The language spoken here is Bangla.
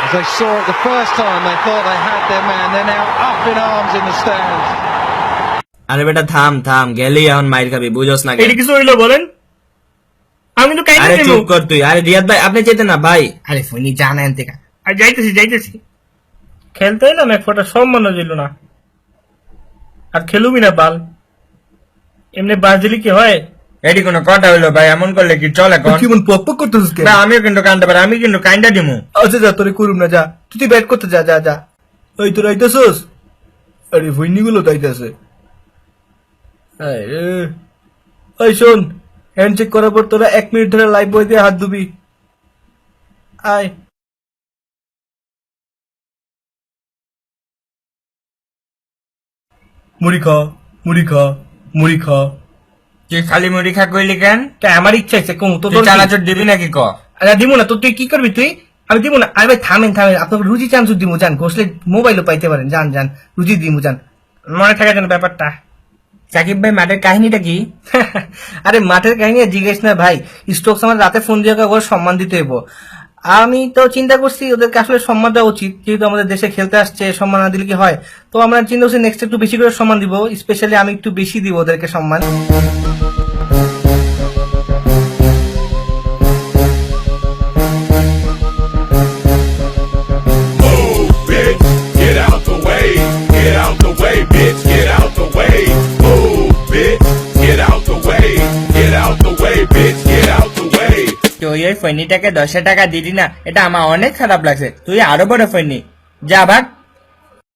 As they saw it the first time, they thought they had their man. They're now up in arms in the stands. আরে বেটা থাম থাম, গেলি এখন মাইর খাবি, বুঝোস না? এটা কিছু হইলো বলেন? আমি তো কাইটা আরে দেব। চুপ কর তুই। আরে রিয়াদ ভাই আপনি যেতে না ভাই। আরে ফোনই জানা এনতে কা। আর যাইতেছি। খেলতে এলাম এক ফোঁটা সম্মানও দিল না। আর খেলুবি না বাল। এমনি বাস দিলি কি হয়? এটি কোনো কথা হইলো ভাই? এমন করলে কি চলে এখন? কি মন পক পক করতেছিস কেন? না আমিও কিন্তু কান্দতে পারি, আমি কিন্তু কাইন্ডা দিমু। আচ্ছা যা, তোরে করুম না, যা তুই ব্যাট করতে যা যা যা। ওই তোর আইতাছস? আরে ভইনি গুলো তো আইতাছে। ওই শোন, হ্যান্ড চেক করার পর তোরা 1 মিনিট ধরে লাইভ বই দিয়ে হাত ধুবি। আয় মুড়ি খা, মুড়ি খা, মুড়ি খা। তুই খালি মুড়ি খা কইলি কেন? তা আমার ইচ্ছা আছে কম তো তুই চানাচুর দিবি নাকি ক? আরে দিব না তো, তুই কি করবি তুই? আমি দিব না। আরে ভাই থামেন আপনাকে রুজি চানাচুর দিব, যান ঘষলে মোবাইলও পাইতে পারেন, যান রুজি দিব, যান মনে থাকা যেন ব্যাপারটা। সাকিব ভাই মাঠের কাহিনীটা কি? আরে মাঠের কাহিনী জিজ্ঞেস না ভাই, স্টোকস আমার রাতে ফোন দিয়ে ওর সম্মান দিতে হইব। আমি তো চিন্তা করছি ওদেরকে আসলে সম্মান দেওয়া উচিত, যেহেতু আমাদের দেশে খেলতে আসছে, সম্মান না দিলে কি হয়? তো আমরা চিন্তা করছি নেক্সট একটু বেশি করে সম্মান দিব, স্পেশালি আমি একটু বেশি দিব ওদেরকে সম্মান। Bitch, get out the way. Get out the way, bitch. Get out the way. Move, bitch. Get out the way. Get out the way, bitch. Get out the way. তুই ওই ফৈনিটাকে 10 টাকা দিলি না, এটা আমার অনেক খারাপ লাগছে। তুই আরো বড় ফৈনি, যা ভাগ।